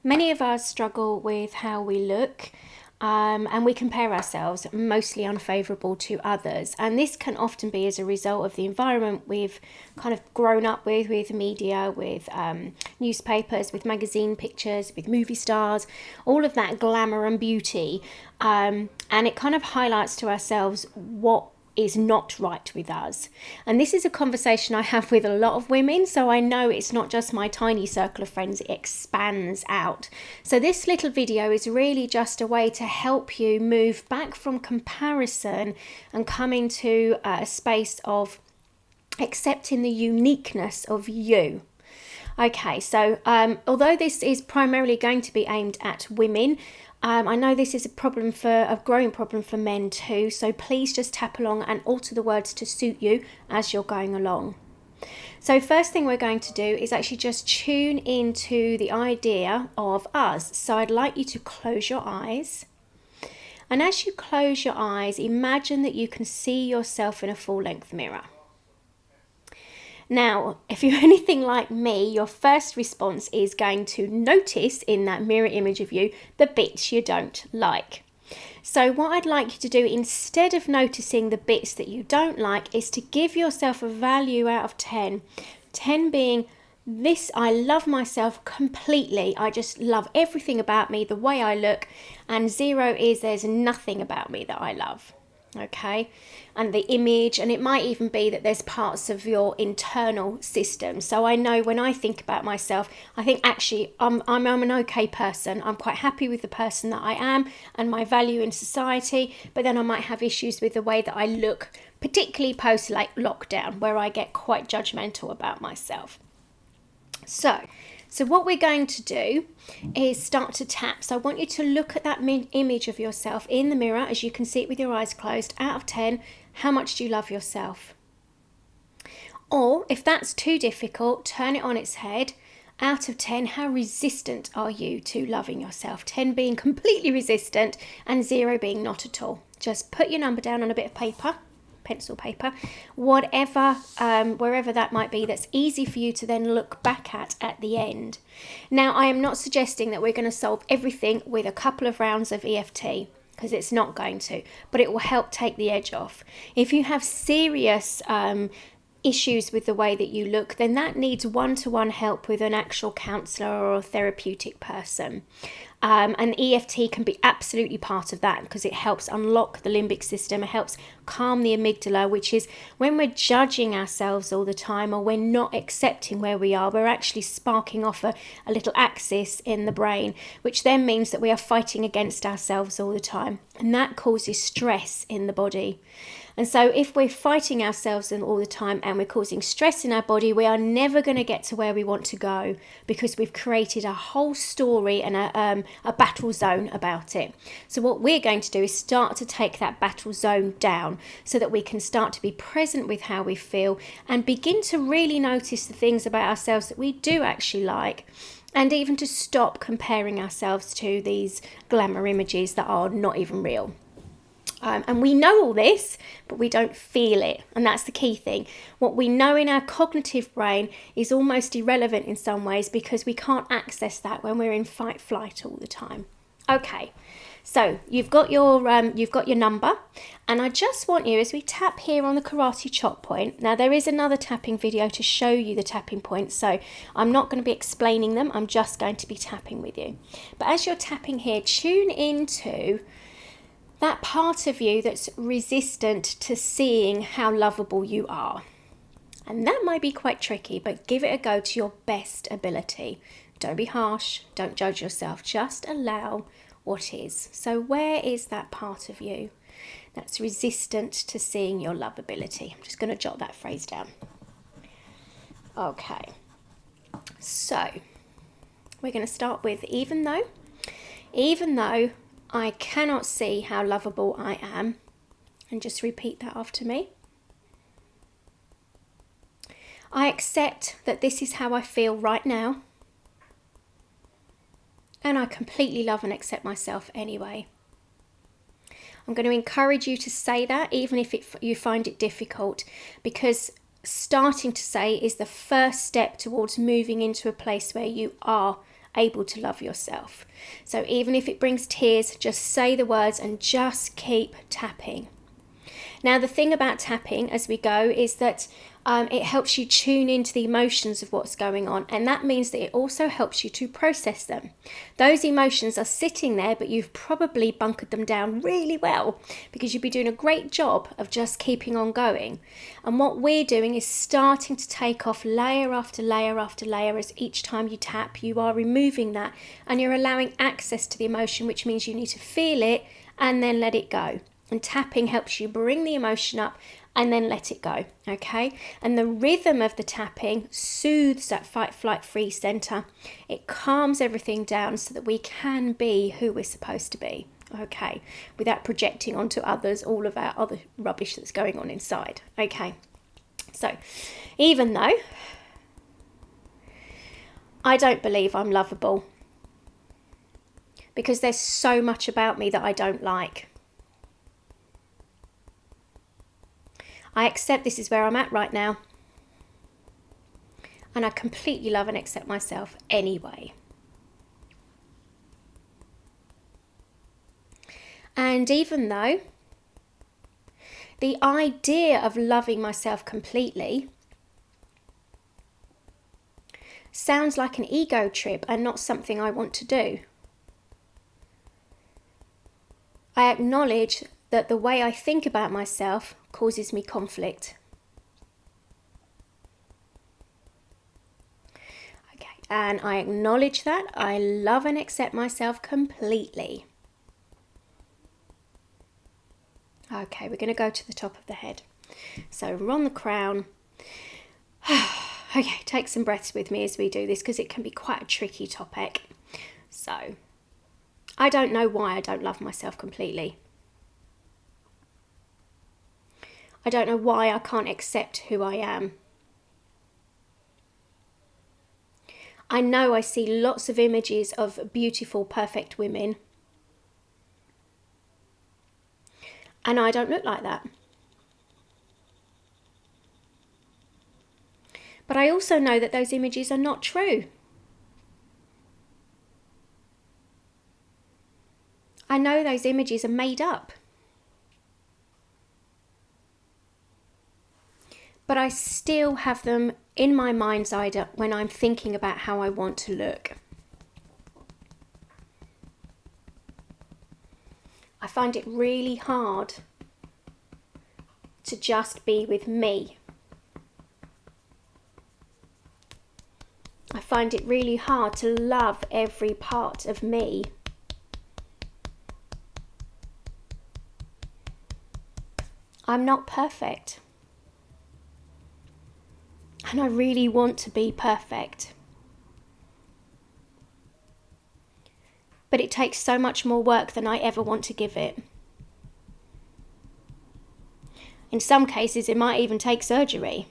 Many of us struggle with how we look, and we compare ourselves, mostly unfavourable to others. And this can often be as a result of the environment we've kind of grown up with media, with newspapers, with magazine pictures, with movie stars, all of that glamour and beauty. And it kind of highlights to ourselves what is not right with us. And this is a conversation I have with a lot of women, so I know it's not just my tiny circle of friends, it expands out. So this little video is really just a way to help you move back from comparison and come into a space of accepting the uniqueness of you. Okay, so although this is primarily going to be aimed at women, I know this is a growing problem for men too, so please just tap along and alter the words to suit you as you're going along. So first thing we're going to do is actually just tune into the idea of us. So I'd like you to close your eyes. And as you close your eyes, imagine that you can see yourself in a full-length mirror. Now, if you're anything like me, your first response is going to notice in that mirror image of you the bits you don't like. So what I'd like you to do, instead of noticing the bits that you don't like, is to give yourself a value out of 10. 10 being, this, I love myself completely. I just love everything about me, the way I look. And 0 is there's nothing about me that I love. Okay, and the image, and it might even be that there's parts of your internal system. So I know when I think about myself, I think actually I'm an okay person. I'm quite happy with the person that I am and my value in society, but then I might have issues with the way that I look, particularly post like lockdown, where I get quite judgmental about myself. So what we're going to do is start to tap. So I want you to look at that image of yourself in the mirror as you can see it with your eyes closed. Out of 10, how much do you love yourself? Or if that's too difficult, turn it on its head. Out of 10, how resistant are you to loving yourself? 10 being completely resistant and 0 being not at all. Just put your number down on a bit of paper. Pencil, paper, whatever, wherever that might be, that's easy for you to then look back at the end. Now, I am not suggesting that we're going to solve everything with a couple of rounds of EFT, because it's not going to, but it will help take the edge off. If you have serious issues with the way that you look, then that needs one-to-one help with an actual counsellor or a therapeutic person. And EFT can be absolutely part of that because it helps unlock the limbic system. It helps calm the amygdala, which is when we're judging ourselves all the time or we're not accepting where we are, we're actually sparking off a little axis in the brain, which then means that we are fighting against ourselves all the time. And that causes stress in the body. And so if we're fighting ourselves all the time and we're causing stress in our body, we are never going to get to where we want to go because we've created a whole story and a battle zone about it. So what we're going to do is start to take that battle zone down so that we can start to be present with how we feel and begin to really notice the things about ourselves that we do actually like, and even to stop comparing ourselves to these glamour images that are not even real. And we know all this, but we don't feel it. And that's the key thing. What we know in our cognitive brain is almost irrelevant in some ways because we can't access that when we're in fight flight all the time. Okay, so you've got your number, and I just want you, as we tap here on the karate chop point. Now there is another tapping video to show you the tapping points, so I'm not going to be explaining them. I'm just going to be tapping with you. But as you're tapping here, tune into that part of you that's resistant to seeing how lovable you are. And that might be quite tricky, but give it a go to your best ability. Don't be harsh, don't judge yourself, just allow what is. So where is that part of you that's resistant to seeing your lovability? I'm just going to jot that phrase down. Okay, so we're going to start with even though I cannot see how lovable I am. And just repeat that after me. I accept that this is how I feel right now. And I completely love and accept myself anyway. I'm going to encourage you to say that, even if you find it difficult, because starting to say is the first step towards moving into a place where you are able to love yourself. So even if it brings tears, just say the words and just keep tapping. Now, the thing about tapping as we go is that it helps you tune into the emotions of what's going on, and that means that it also helps you to process them. Those emotions are sitting there, but you've probably bunkered them down really well because you'd be doing a great job of just keeping on going. And what we're doing is starting to take off layer after layer after layer. As each time you tap, you are removing that and you're allowing access to the emotion, which means you need to feel it and then let it go. And tapping helps you bring the emotion up and then let it go, okay? And the rhythm of the tapping soothes that fight, flight, freeze center. It calms everything down so that we can be who we're supposed to be, okay? Without projecting onto others all of our other rubbish that's going on inside, okay? So, even though I don't believe I'm lovable, because there's so much about me that I don't like, I accept this is where I'm at right now. And I completely love and accept myself anyway. And even though the idea of loving myself completely sounds like an ego trip and not something I want to do, I acknowledge that the way I think about myself causes me conflict. Okay, and I acknowledge that. I love and accept myself completely. Okay, we're going to go to the top of the head. So we're on the crown. Okay, take some breaths with me as we do this because it can be quite a tricky topic. So, I don't know why I don't love myself completely. I don't know why I can't accept who I am. I know I see lots of images of beautiful, perfect women. And I don't look like that. But I also know that those images are not true. I know those images are made up. But I still have them in my mind's eye when I'm thinking about how I want to look. I find it really hard to just be with me. I find it really hard to love every part of me. I'm not perfect. And I really want to be perfect. But it takes so much more work than I ever want to give it. In some cases, it might even take surgery.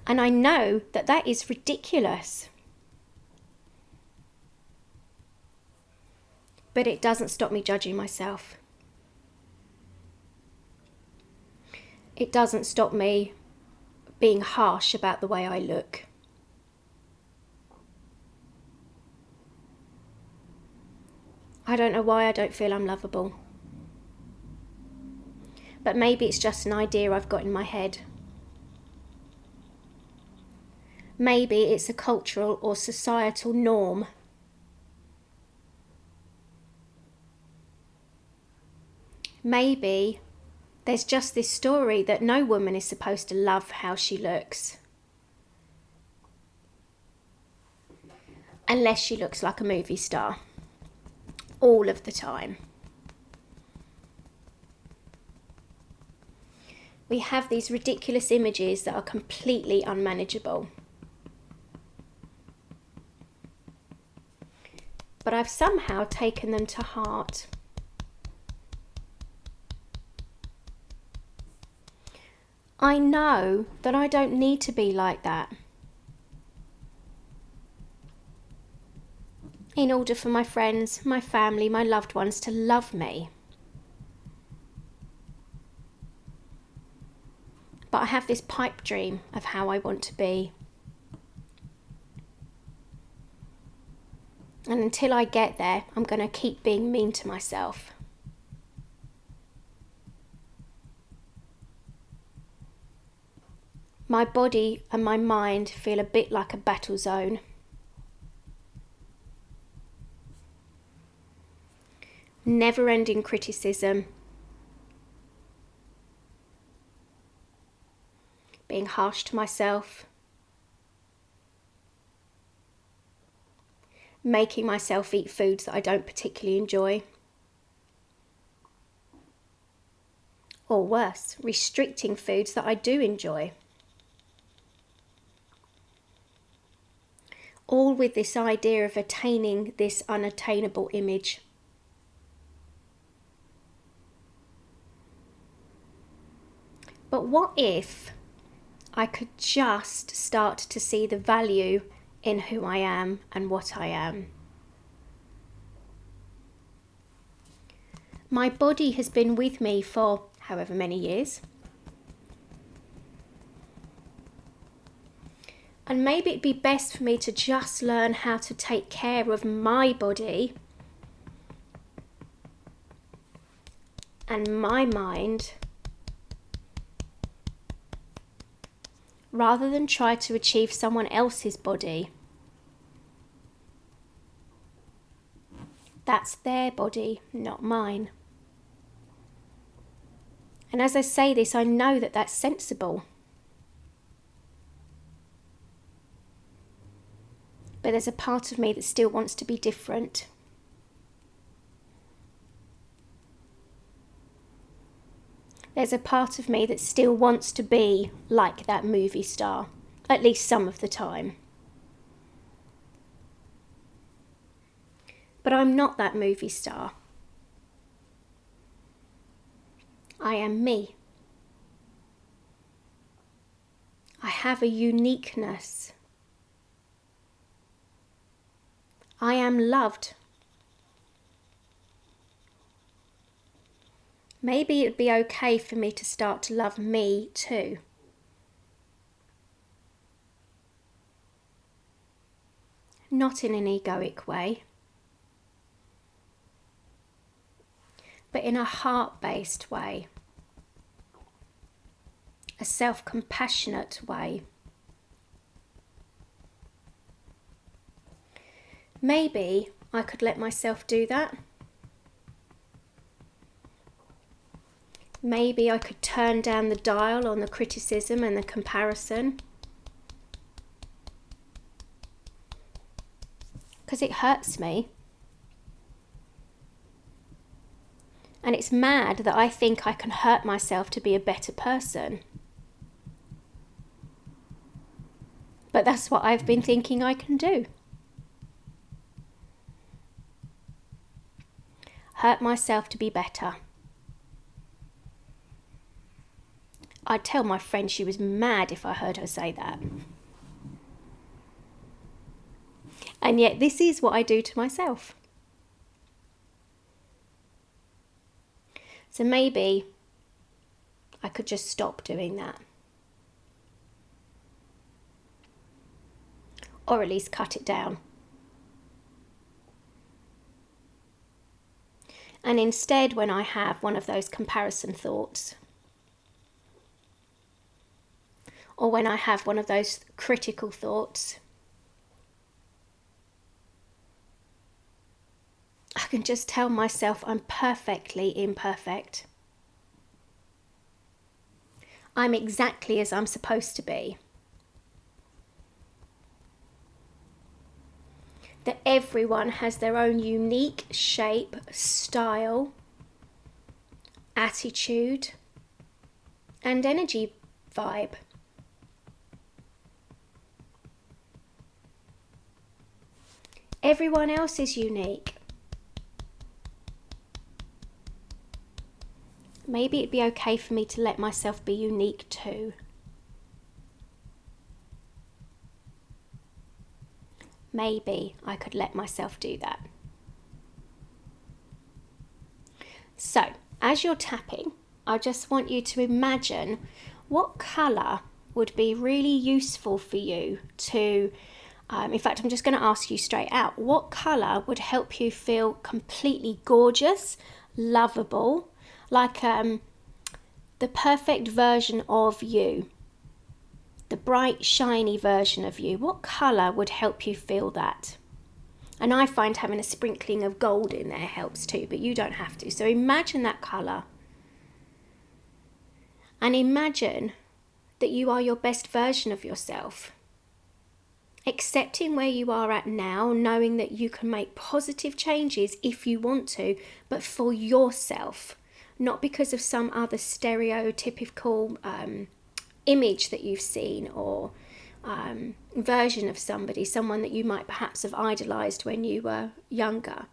And I know that that is ridiculous. But it doesn't stop me judging myself. It doesn't stop me being harsh about the way I look. I don't know why I don't feel I'm lovable. But maybe it's just an idea I've got in my head. Maybe it's a cultural or societal norm. Maybe there's just this story that no woman is supposed to love how she looks. Unless she looks like a movie star. All of the time. We have these ridiculous images that are completely unmanageable. But I've somehow taken them to heart. I know that I don't need to be like that in order for my friends, my family, my loved ones to love me. But I have this pipe dream of how I want to be. And until I get there, I'm going to keep being mean to myself. My body and my mind feel a bit like a battle zone. Never-ending criticism. Being harsh to myself. Making myself eat foods that I don't particularly enjoy. Or worse, restricting foods that I do enjoy. All with this idea of attaining this unattainable image. But what if I could just start to see the value in who I am and what I am? My body has been with me for however many years. And maybe it'd be best for me to just learn how to take care of my body and my mind rather than try to achieve someone else's body. That's their body, not mine. And as I say this, I know that that's sensible. But there's a part of me that still wants to be different. There's a part of me that still wants to be like that movie star, at least some of the time. But I'm not that movie star. I am me. I have a uniqueness. I am loved. Maybe it'd be okay for me to start to love me too. Not in an egoic way, but in a heart-based way, a self-compassionate way. Maybe I could let myself do that. Maybe I could turn down the dial on the criticism and the comparison. Because it hurts me. And it's mad that I think I can hurt myself to be a better person. But that's what I've been thinking I can do. Hurt myself to be better. I'd tell my friend she was mad if I heard her say that. And yet this is what I do to myself. So maybe I could just stop doing that. Or at least cut it down. And instead, when I have one of those comparison thoughts, or when I have one of those critical thoughts, I can just tell myself I'm perfectly imperfect. I'm exactly as I'm supposed to be. That everyone has their own unique shape, style, attitude, and energy vibe. Everyone else is unique. Maybe it'd be okay for me to let myself be unique too. Maybe I could let myself do that. So, as you're tapping, I just want you to imagine what colour would be really useful for you to In fact, I'm just going to ask you straight out, what colour would help you feel completely gorgeous, lovable, like the perfect version of you, the bright, shiny version of you? What colour would help you feel that? And I find having a sprinkling of gold in there helps too, but you don't have to. So imagine that colour. And imagine that you are your best version of yourself. Accepting where you are at now, knowing that you can make positive changes if you want to, but for yourself, not because of some other stereotypical image that you've seen or version of somebody, someone that you might perhaps have idolized when you were younger.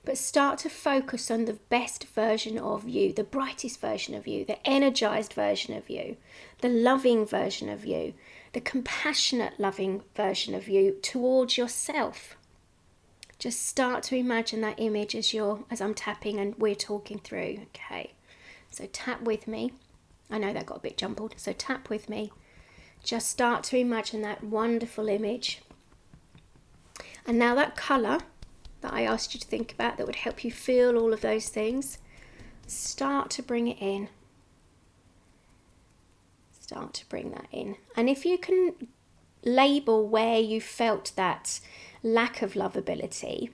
But start to focus on the best version of you, the brightest version of you, the energized version of you, the loving version of you, the compassionate, loving version of you towards yourself. Just start to imagine that image as I'm tapping and we're talking through. Okay, so tap with me. I know that got a bit jumbled, so tap with me. Just start to imagine that wonderful image. And now that colour that I asked you to think about that would help you feel all of those things, start to bring it in. Start to bring that in. And if you can label where you felt that lack of lovability,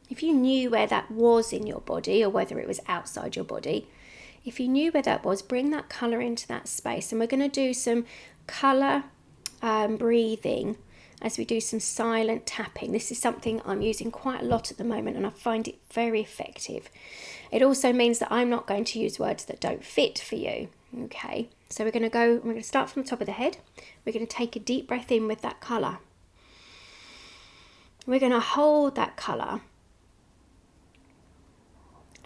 if you knew where that was in your body or whether it was outside your body, if you knew where that was, bring that colour into that space. And we're going to do some colour breathing as we do some silent tapping. This is something I'm using quite a lot at the moment and I find it very effective. It also means that I'm not going to use words that don't fit for you. Okay, so we're going to start from the top of the head. We're going to take a deep breath in with that colour. We're going to hold that colour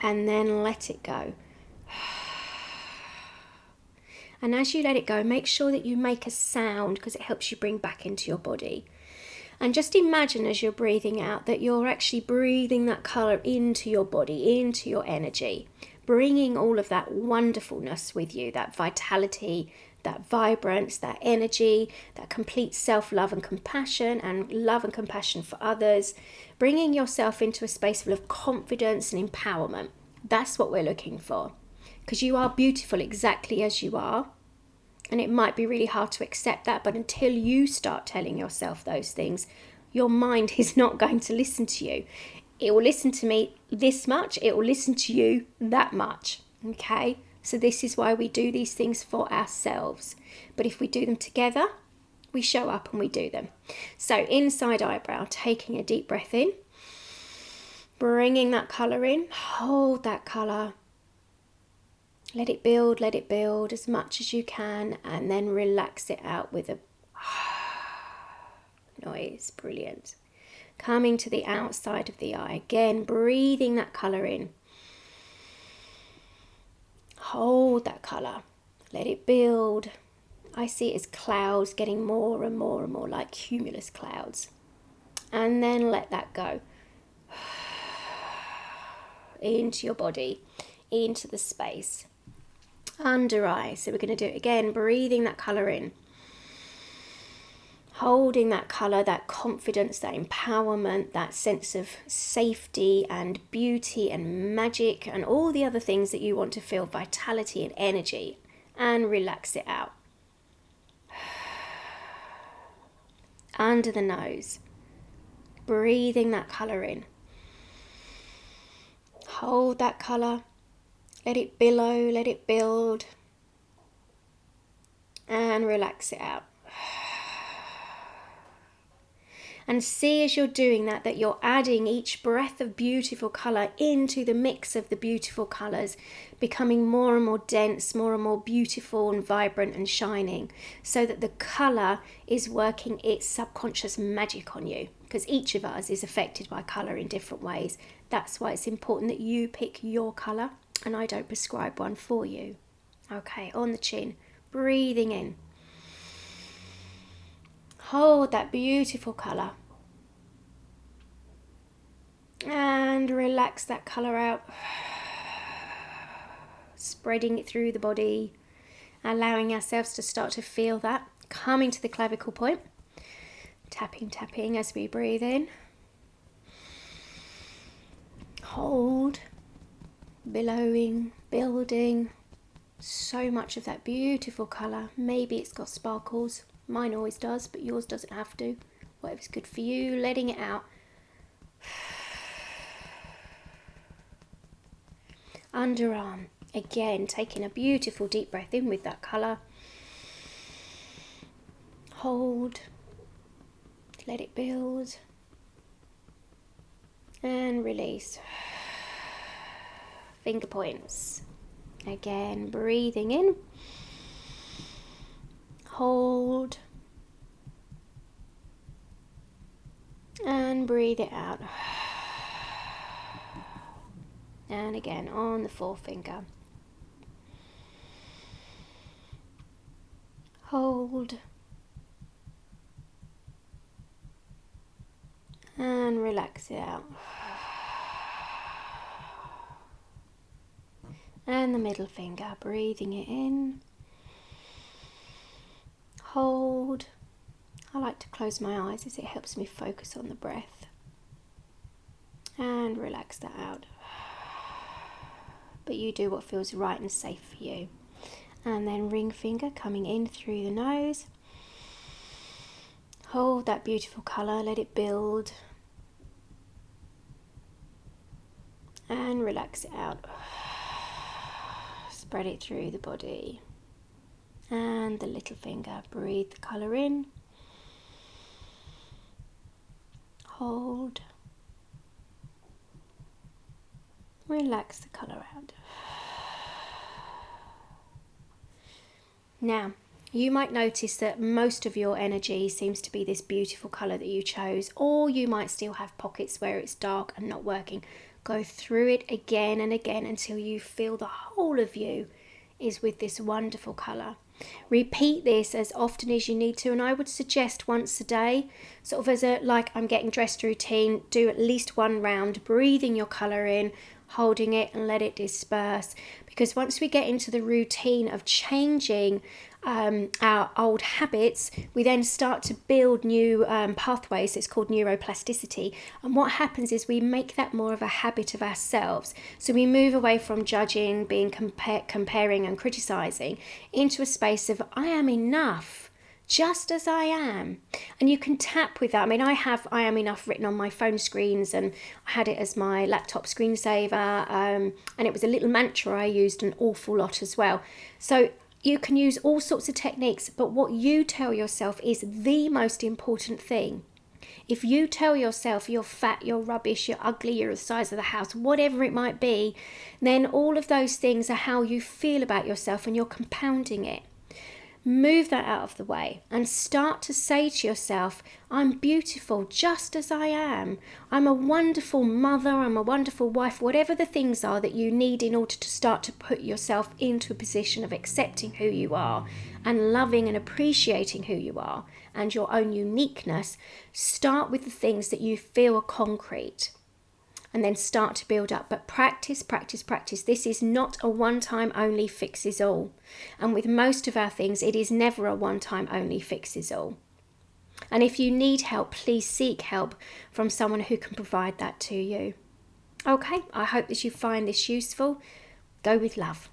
and then let it go. And as you let it go, make sure that you make a sound because it helps you bring back into your body. And just imagine as you're breathing out that you're actually breathing that colour into your body, into your energy, bringing all of that wonderfulness with you, that vitality, that vibrance, that energy, that complete self-love and compassion and love and compassion for others, bringing yourself into a space full of confidence and empowerment. That's what we're looking for. Because you are beautiful exactly as you are. And it might be really hard to accept that, but until you start telling yourself those things, your mind is not going to listen to you. It will listen to me this much, it will listen to you that much. Okay? So this is why we do these things for ourselves. But if we do them together, we show up and we do them. So inside eyebrow, taking a deep breath in, bringing that colour in, hold that colour. Let it build as much as you can, and then relax it out with a noise. Brilliant. Coming to the outside of the eye. Again, breathing that colour in. Hold that colour. Let it build. I see it as clouds getting more and more and more like cumulus clouds. And then let that go. Into your body, into the space. Under eye, so we're going to do it again, breathing that colour in, holding that colour, that confidence, that empowerment, that sense of safety and beauty and magic and all the other things that you want to feel, vitality and energy, and relax it out. Under the nose, breathing that colour in, hold that colour. Let it billow, let it build, and relax it out. And see as you're doing that you're adding each breath of beautiful colour into the mix of the beautiful colours, becoming more and more dense, more and more beautiful and vibrant and shining, so that the colour is working its subconscious magic on you, because each of us is affected by colour in different ways. That's why it's important that you pick your colour. And I don't prescribe one for you. Okay, on the chin, breathing in. Hold that beautiful colour. And relax that colour out. Spreading it through the body. Allowing ourselves to start to feel that. Coming to the clavicle point. Tapping, tapping as we breathe in. Hold. Billowing, building. So much of that beautiful colour. Maybe it's got sparkles. Mine always does, but yours doesn't have to. Whatever's good for you, letting it out. Underarm. Again, taking a beautiful deep breath in with that colour. Hold. Let it build. And release. Finger points. Again, breathing in. Hold. And breathe it out. And again on the forefinger. Hold. And relax it out. And the middle finger, breathing it in. Hold. I like to close my eyes as it helps me focus on the breath. And relax that out. But you do what feels right and safe for you. And then ring finger coming in through the nose. Hold that beautiful colour, let it build. And relax it out. Spread it through the body. And the little finger, breathe the colour in. Hold. Relax the colour out. Now, you might notice that most of your energy seems to be this beautiful colour that you chose, or you might still have pockets where it's dark and not working. Go through it again and again until you feel the whole of you is with this wonderful colour. Repeat this as often as you need to, and I would suggest once a day, sort of as a like I'm getting dressed routine. Do at least one round, breathing your colour in, holding it and let it disperse, because once we get into the routine of changing our old habits, we then start to build new pathways. It's called neuroplasticity, and what happens is we make that more of a habit of ourselves. So we move away from judging, being comparing and criticizing, into a space of I am enough just as I am. And you can tap with that. I mean, I have I am enough written on my phone screens, and I had it as my laptop screensaver, and it was a little mantra I used an awful lot as well. So you can use all sorts of techniques, but what you tell yourself is the most important thing. If you tell yourself you're fat, you're rubbish, you're ugly, you're the size of the house, whatever it might be, then all of those things are how you feel about yourself, and you're compounding it. Move that out of the way and start to say to yourself, I'm beautiful just as I am. I'm a wonderful mother, I'm a wonderful wife, whatever the things are that you need in order to start to put yourself into a position of accepting who you are and loving and appreciating who you are and your own uniqueness. Start with the things that you feel are concrete, and then start to build up. But practice, practice, practice. This is not a one-time only fixes all. And with most of our things, it is never a one-time only fixes all. And if you need help, please seek help from someone who can provide that to you. Okay, I hope that you find this useful. Go with love.